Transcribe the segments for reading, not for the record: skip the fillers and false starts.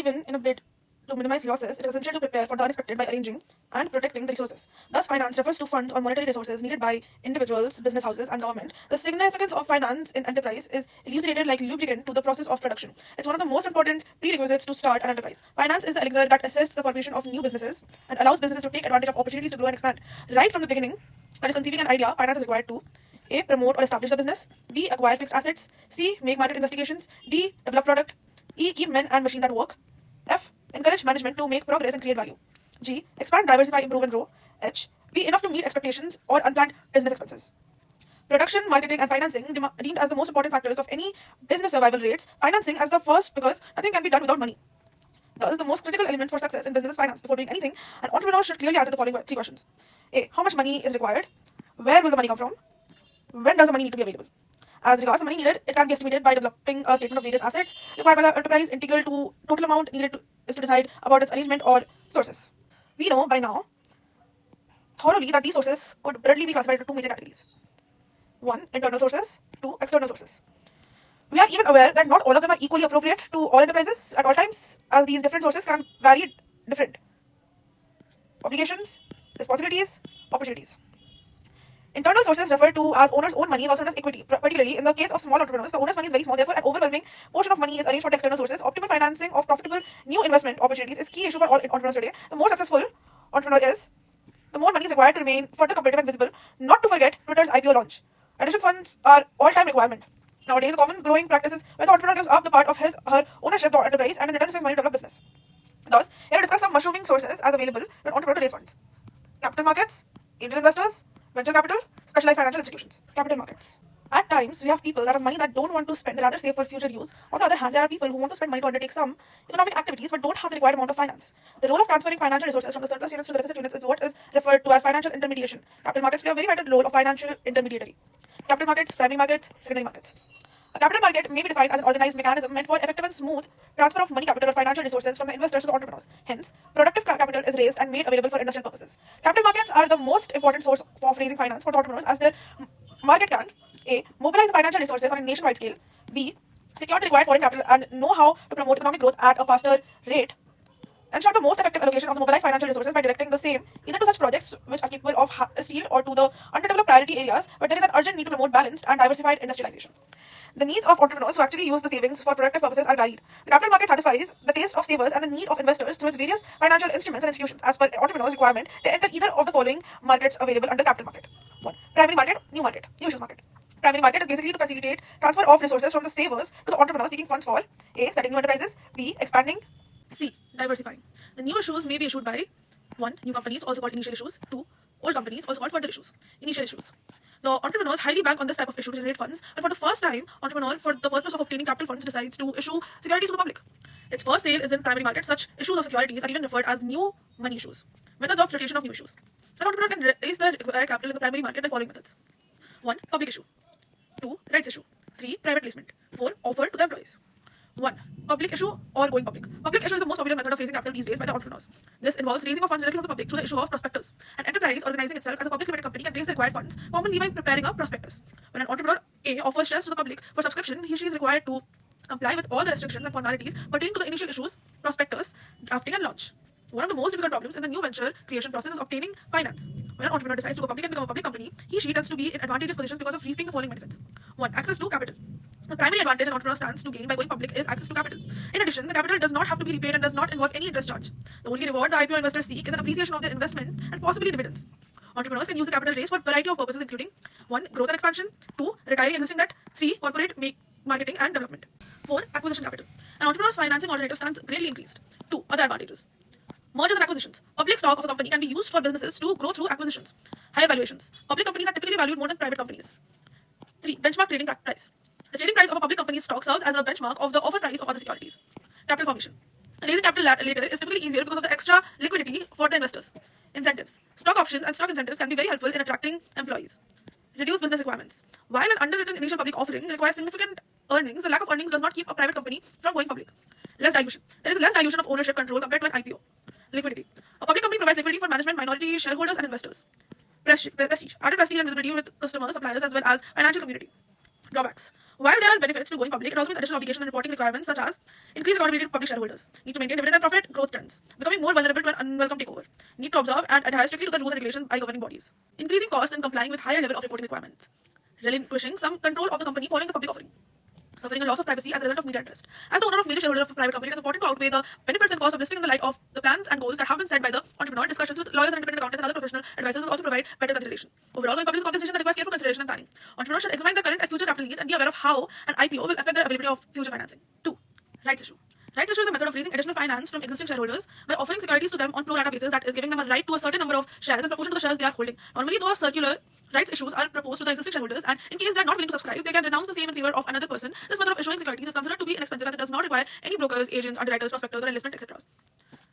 Even in a bid to minimize losses, it is essential to prepare for the unexpected by arranging and protecting the resources. Thus, finance refers to funds or monetary resources needed by individuals, business houses, and government. The significance of finance in enterprise is elucidated like lubricant to the process of production. It's one of the most important prerequisites to start an enterprise. Finance is the elixir that assists the formation of new businesses and allows businesses to take advantage of opportunities to grow and expand. Right from the beginning, that is conceiving an idea, finance is required to A. Promote or establish the business. B. Acquire fixed assets. C. Make market investigations. D. Develop product. E. Keep men and machines at work. F. Encourage management to make progress and create value. G. Expand, diversify, improve, and grow. H. Be enough to meet expectations or unplanned business expenses. Production, marketing, and financing deemed as the most important factors of any business survival rates. Financing as the first because nothing can be done without money. Thus, the most critical element for success in business is finance. Before doing anything, an entrepreneur should clearly answer the following three questions. A. How much money is required? Where will the money come from? When does the money need to be available? As regards the money needed, it can be estimated by developing a statement of various assets required by the enterprise. Integral to total amount needed is to decide about its arrangement or sources. We know by now thoroughly that these sources could broadly be classified into two major categories. One, internal sources. Two, external sources. We are even aware that not all of them are equally appropriate to all enterprises at all times, as these different sources can vary different obligations, responsibilities, opportunities. Internal sources referred to as owner's own money is also known as equity. Particularly in the case of small entrepreneurs, the owner's money is very small. Therefore, an overwhelming portion of money is arranged for the external sources. Optimal financing of profitable new investment opportunities is key issue for all entrepreneurs today. The more successful entrepreneur is, the more money is required to remain further competitive and visible. Not to forget Twitter's IPO launch. Additional funds are all-time requirement. Nowadays, a common growing practice is where the entrepreneur gives up the part of his or her ownership of enterprise and in return receives money to develop business. Thus, here we discuss some mushrooming sources as available to an entrepreneur to raise funds. Capital markets, angel investors, venture capital, specialized financial institutions. Capital markets. At times, we have people that have money that don't want to spend, rather save for future use. On the other hand, there are people who want to spend money to undertake some economic activities but don't have the required amount of finance. The role of transferring financial resources from the surplus units to the deficit units is what is referred to as financial intermediation. Capital markets play a very vital role of financial intermediary. Capital markets, primary markets, secondary markets. A capital market may be defined as an organized mechanism meant for effective and smooth transfer of money capital or financial resources from the investors to the entrepreneurs. Hence, productive capital is raised and made available for industrial purposes. Capital markets are the most important source of raising finance for the entrepreneurs as their market can A. Mobilize the financial resources on a nationwide scale. B. Secure the required foreign capital and know how to promote economic growth at a faster rate. Ensure the most effective allocation of the mobilized financial resources by directing the same either to such projects which are capable of steel or to the underdeveloped priority areas where there is an urgent need to promote balanced and diversified industrialization. The needs of entrepreneurs who actually use the savings for productive purposes are varied. The capital market satisfies the taste of savers and the need of investors through its various financial instruments and institutions. As per entrepreneurs' requirement, they enter either of the following markets available under capital market. 1. Primary market, new issues market. Primary market is basically to facilitate transfer of resources from the savers to the entrepreneurs seeking funds for A. Setting new enterprises. B. Expanding. C. Diversifying. The new issues may be issued by 1. New companies, also called initial issues. 2. Old companies, also called further issues. Initial issues. The entrepreneurs highly bank on this type of issue to generate funds, but for the first time, entrepreneur, for the purpose of obtaining capital funds, decides to issue securities to the public. Its first sale is in primary market. Such issues of securities are even referred as new money issues. Methods of flotation of new issues. An entrepreneur can raise the required capital in the primary market by following methods. 1. Public issue. 2. Rights issue. 3. Private placement. 4. Offer to the employees. 1. Public issue or going public. Public issue is the most popular method of raising capital these days by the entrepreneurs. This involves raising of funds directly from the public through the issue of prospectus. An enterprise organizing itself as a public limited company can raise the required funds, commonly by preparing a prospectus. When an entrepreneur A offers shares to the public for subscription, he or she is required to comply with all the restrictions and formalities pertaining to the initial issues, prospectus, drafting and launch. One of the most difficult problems in the new venture creation process is obtaining finance. When an entrepreneur decides to go public and become a public company, he or she tends to be in advantageous positions because of reaping the following benefits. 1. Access to capital. The primary advantage an entrepreneur stands to gain by going public is access to capital. In addition, the capital does not have to be repaid and does not involve any interest charge. The only reward the IPO investors seek is an appreciation of their investment and possibly dividends. Entrepreneurs can use the capital raised for a variety of purposes including 1. Growth and expansion. 2. Retiring existing debt. 3. Corporate marketing and development. 4. Acquisition capital. An entrepreneur's financing alternative stands greatly increased. 2. Other advantages. Mergers and acquisitions. Public stock of a company can be used for businesses to grow through acquisitions. Higher valuations. Public companies are typically valued more than private companies. 3. Benchmark trading price. The trading price of a public company's stock serves as a benchmark of the offer price of other securities. Capital formation. Raising capital later is typically easier because of the extra liquidity for the investors. Incentives. Stock options and stock incentives can be very helpful in attracting employees. Reduce business requirements. While an underwritten initial public offering requires significant earnings, the lack of earnings does not keep a private company from going public. Less dilution. There is less dilution of ownership control compared to an IPO. Liquidity. A public company provides liquidity for management, minority shareholders, and investors. Prestige. Added prestige and visibility with customers, suppliers, as well as financial community. Drawbacks. While there are benefits to going public, it also means additional obligations and reporting requirements such as increased accountability to public shareholders, need to maintain dividend and profit growth trends, becoming more vulnerable to an unwelcome takeover, need to observe and adhere strictly to the rules and regulations by governing bodies, increasing costs and complying with higher level of reporting requirements, relinquishing some control of the company following the public offering, suffering a loss of privacy as a result of media interest. As the owner of major shareholder of a private company, it is important to outweigh the benefits and costs of listing in the light of the plans and goals that have been set by the entrepreneur. Discussions with lawyers and independent accountants and other professional advisors will also provide better consideration. Overall, going public is a compensation that requires careful consideration and planning. Entrepreneurs should examine their current and future capital needs and be aware of how an IPO will affect their availability of future financing. 2. Rights issue. Rights issue is a method of raising additional finance from existing shareholders by offering securities to them on pro rata basis, that is, giving them a right to a certain number of shares in proportion to the shares they are holding. Normally, those circular rights issues are proposed to the existing shareholders, and in case they are not willing to subscribe, they can renounce the same in favor of another person. This method of issuing securities is considered to be inexpensive as it does not require any brokers, agents, underwriters, prospectors, or enlistment, etc.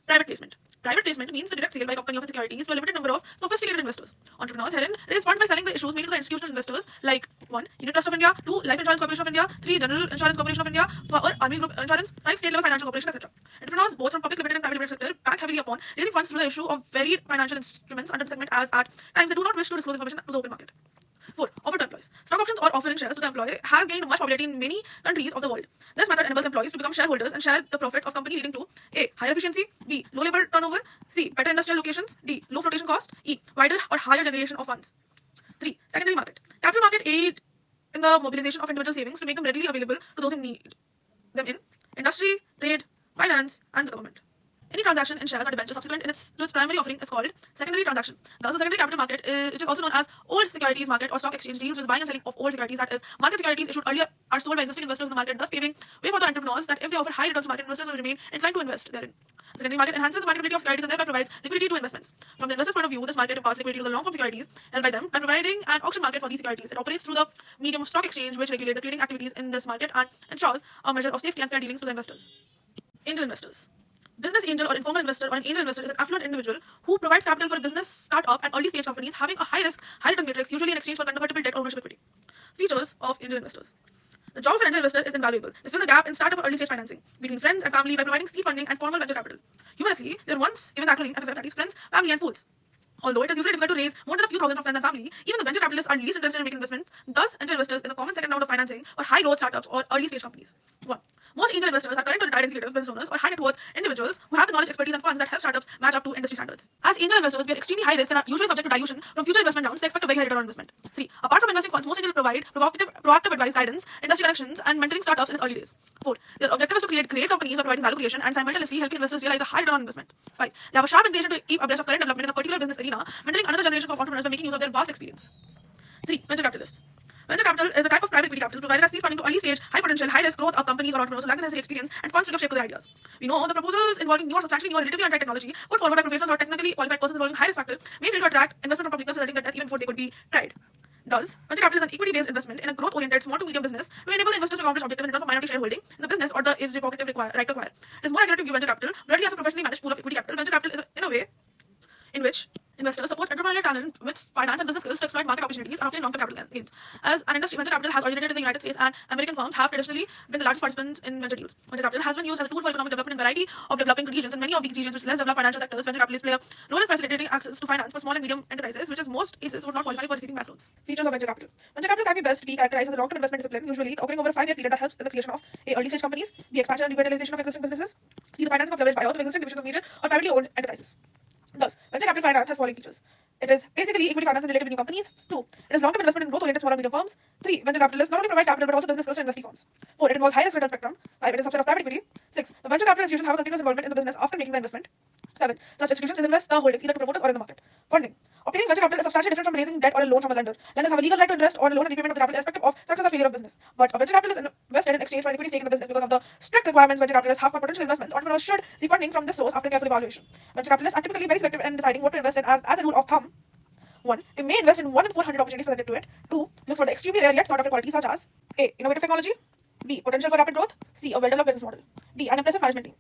Private placement. Private placement means the direct sale by company of its securities to a limited number of sophisticated investors. Entrepreneurs herein raise funds by selling the issues made to the institutional investors like 1. Unit Trust of India, 2. Life Insurance Corporation of India, 3. General Insurance Corporation of India, 4. Army Group Insurance, 5. State level financial corporation, etc. Entrepreneurs, both from public limited and private limited sector, bank heavily upon raising funds through the issue of varied financial instruments under the segment as at times they do not wish to disclose information to the open market. 4. Offer to employees. Stock options or offering shares to the employee has gained much popularity in many countries of the world. This method enables employees to become shareholders and share the profits of company, leading to A. Higher efficiency, B. Low labor turnover, C. Better industrial locations, D. Low flotation cost, E. Wider or higher generation of funds. 3. Secondary market. Capital market aid in the mobilization of individual savings to make them readily available to those who need them in industry, trade, finance, and the government. Any transaction in shares or debentures subsequent to its primary offering is called secondary transaction. Thus, the secondary capital market, which is also known as old securities market or stock exchange, deals with buying and selling of old securities, that is, market securities issued earlier are sold by existing investors in the market, thus paving way for the entrepreneurs that if they offer high returns to market, investors will remain inclined to invest therein. The secondary market enhances the marketability of securities and thereby provides liquidity to investments. From the investor's point of view, this market imparts liquidity to the long-form securities held by them by providing an auction market for these securities. It operates through the medium of stock exchange, which regulate the trading activities in this market and ensures a measure of safety and fair dealings to the investors. Angel investors. Business angel or informal investor or an angel investor is an affluent individual who provides capital for a business startup and early stage companies having a high risk, high return matrix, usually in exchange for convertible debt or ownership equity. Features of angel investors. The job of an angel investor is invaluable. They fill the gap in startup or early stage financing between friends and family by providing seed funding and formal venture capital. Humorously, they were once given the acronym FFF, that is friends, family, and fools. Although it is usually difficult to raise more than a few thousand from friends and family, even the venture capitalists are least interested in making investments. Thus, angel investors is a common second round of financing for high growth startups or early stage companies. 1. Most angel investors are current or retired executives, business owners, or high net worth individuals who have the knowledge, expertise, and funds that help startups match up to industry standards. As angel investors, we are extremely high risk and are usually subject to dilution from future investment rounds. They expect a very high return on investment. 3. Apart from investing funds, most angels provide proactive advice, guidance, industry connections, and mentoring startups in its early days. 4. Their objective is to create great companies by providing value creation and simultaneously helping investors realize a high return on investment. 5. They have a sharp inclination to keep abreast of current development in a particular business arena, mentoring another generation of entrepreneurs by making use of their vast experience. 3. Venture capitalists. Venture capital is a type of private equity capital provided as seed funding to early stage, high potential, high risk growth of companies or entrepreneurs who lack the necessary experience and funds to give shape to their ideas. We know the proposals involving new or substantially new or relatively untried technology put forward by professionals or technically qualified persons involving high risk factor may fail to attract investment from public, resulting in their death even before they could be tried. Thus, venture capital is an equity-based investment in a growth-oriented small to medium business to enable the investors to accomplish objective in return for minority shareholding in the business or the irrevocative right to acquire. It is more accurate to view venture capital broadly as a professionally managed pool of equity capital. Venture capital is, in a way, in which investors support entrepreneurial talent with finance and business skills to exploit market opportunities and obtain long-term capital gains. As an industry, venture capital has originated in the United States, and American firms have traditionally been the largest participants in venture deals. Venture capital has been used as a tool for economic development in a variety of developing regions. In many of these regions with less developed financial sectors, venture capitalists play a role in facilitating access to finance for small and medium enterprises, which in most cases would not qualify for receiving bank loans. Features of venture capital. Venture capital can be best be characterized as a long-term investment discipline, usually occurring over a 5-year period that helps in the creation of A. Early stage companies, B. Expansion and revitalization of existing businesses, C. The financing of leveraged buyouts of existing divisions of major or privately owned enterprises. Thus, venture capital finance has following features. It is basically equity finance related to new companies. 2. It is long-term investment in growth-oriented small and medium firms. 3. Venture capitalists not only provide capital but also business skills to investee firms. 4. It involves high risk return spectrum. 5. It is a subset of private equity. 6. The venture capital institutions have a continuous involvement in the business after making the investment. 7. Such institutions invest the holdings either to promoters or in the market. Funding. Obtaining venture capital is substantially different from raising debt or a loan from a lender. Lenders have a legal right to invest on a loan and repayment of the capital irrespective of success or failure of business. But a venture capitalist invested in exchange for an equity stake in the business because of the strict requirements venture capitalists have for potential investments. Entrepreneurs should seek funding from this source after careful evaluation. Venture capitalists are typically very selective in deciding what to invest in as a rule of thumb. 1. They may invest in 1 in 400 opportunities presented to it. 2. Looks for the extremely rare yet sought after qualities such as A. Innovative technology, B. Potential for rapid growth, C. A well-developed business model, D. An impressive management team.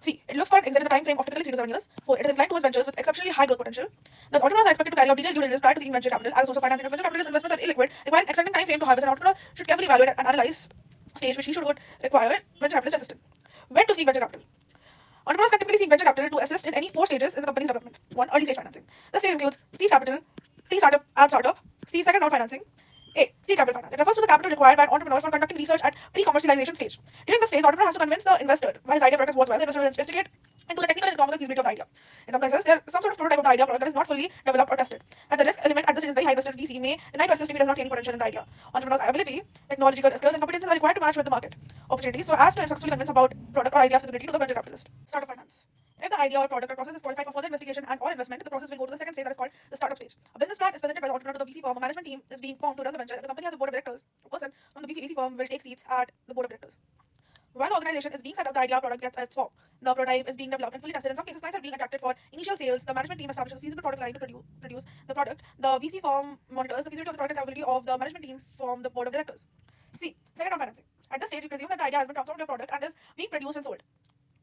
3. It looks for an exit in the time frame of typically 3 to 7 years. 4. It is inclined towards ventures with exceptionally high growth potential. Thus, entrepreneurs are expected to carry out detailed due diligence prior to seeking venture capital as a source of financing. As venture capitalist investments are illiquid, requiring an extended time frame to harvest, an entrepreneur should carefully evaluate and analyze stage which he should would require venture capitalist assistance. When to seek venture capital? Entrepreneurs can typically seek venture capital to assist in any 4 stages in the company's development. 1. Early stage financing. This stage includes seed capital, pre-startup and startup, C. Second round financing, A. Seed capital finance. It refers to the capital required by an entrepreneur for conducting research at pre-commercialization stage. During this stage, the entrepreneur has to convince the investor why his idea product is worthwhile. The investor will investigate into the technical and economical feasibility of the idea. In some cases, there is some sort of prototype of the idea product that is not fully developed or tested. And the risk element at this stage is very high. Investor VC may deny to assist if he does not see any potential in the idea. Entrepreneur's ability, technological skills, and competences are required to match with the market opportunities so as to successfully convince about product or idea feasibility to the venture capitalist. Startup finance. If the idea or product or process is qualified for further investigation and or investment, the process will go to the second stage that is called the startup stage. A business plan is presented by the entrepreneur to the VC firm. A management team is being formed to run the venture. If the company has a board of directors, a person from the VC firm will take seats at the board of directors. While the organization is being set up, the idea or product gets its form. The prototype is being developed and fully tested. In some cases, clients are being attracted for initial sales. The management team establishes a feasible product line to produce the product. The VC firm monitors the feasibility of the product and capability of the management team from the board of directors. C. Second round financing. At this stage, we presume that the idea has been transformed into a product and is being produced and sold.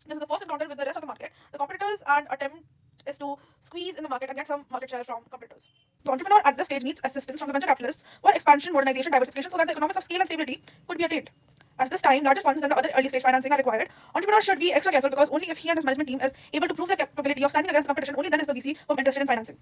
This is the first encounter with the rest of the market. The competitors and attempt is to squeeze in the market and get some market share from competitors. The entrepreneur at this stage needs assistance from the venture capitalists for expansion, modernization, diversification so that the economics of scale and stability could be attained. At this time, larger funds than the other early stage financing are required. Entrepreneurs should be extra careful because only if he and his management team is able to prove their capability of standing against the competition, only then is the VC firm interested in financing.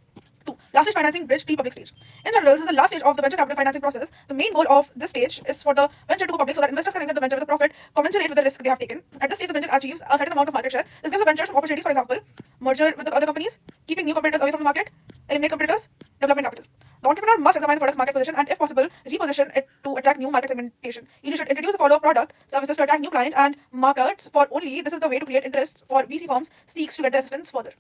2. Last stage financing, bridge pre-public stage. In general, this is the last stage of the venture capital financing process. The main goal of this stage is for the venture to go public so that investors can exit the venture with a profit commensurate with the risk they have taken. At this stage, the venture achieves a certain amount of market share. This gives the venture some opportunities, for example, merger with the other companies, keeping new competitors away from the market, eliminate competitors, development capital. The entrepreneur must examine the product's market position and, if possible, reposition it to attract new market segmentation. He should introduce a follow-up product, services to attract new client and markets for only this is the way to create interest for VC firms seeks to get their assistance further.